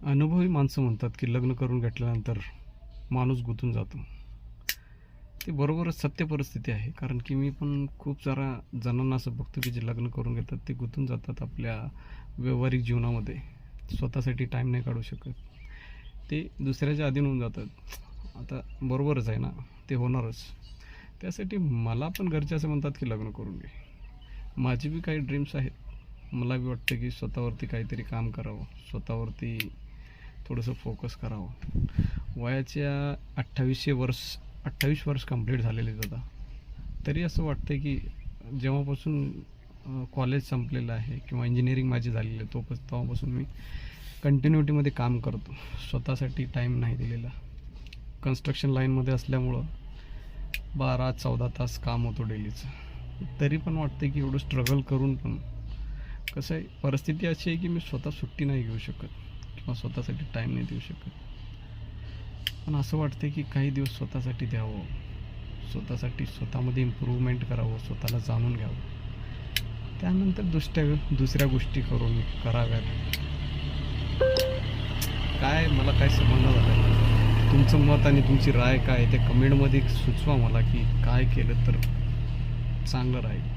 अनुभवी माणसं म्हणतात की लग्न करून घेतल्यानंतर माणूस गुंतून जातो. ते बरोबरच सत्य परिस्थिती आहे. कारण की मी पण खूप सारा जणांना असं बघतो की जे लग्न करून घेतात ते गुंतून जातात आपल्या व्यावहारिक जीवनामध्ये. स्वतःसाठी टाईम नाही काढू शकत. ते दुसऱ्याच्या अधीन होऊन जातात. आता बरोबरच आहे ना, ते होणारच. त्यासाठी मला पण घरचे असं म्हणतात की लग्न करून घे. माझी बी काही ड्रीम्स आहेत. मला बी वाटतं की स्वतःवरती काहीतरी काम करावं, स्वतःवरती थोडंसं फोकस करावं. वयाच्या 28 वर्ष कंप्लीट झालेले आहेत आता. तरी असं वाटतं की जेव्हापासून कॉलेज संपलेलं आहे किंवा इंजिनिअरिंग माझी झालेली आहे तेव्हापासून मी कंटिन्युटीमध्ये काम करतो. स्वतःसाठी टाईम नाही दिलेला. कन्स्ट्रक्शन लाईनमध्ये असल्यामुळं 12-14 तास काम होतो डेलीचं. तरी पण वाटतं की एवढं स्ट्रगल करून पण कसं आहे, परिस्थिती अशी आहे की मी स्वतः सुट्टी नाही घेऊ शकत किंवा स्वतःसाठी टाईम नाही देऊ शकत. पण असं वाटतं की काही दिवस स्वतःसाठी द्यावं, स्वतःसाठी स्वतःमध्ये इम्प्रूव्हमेंट करावं, स्वतःला जाणून घ्यावं. त्यानंतर दुसऱ्या गोष्टी करून कराव्यात. काय मला काय समजणं झालं. तुमचं मत आणि तुमची राय काय ते कमेंटमध्ये सुचवा मला की काय केलं तर चांगलं राहील.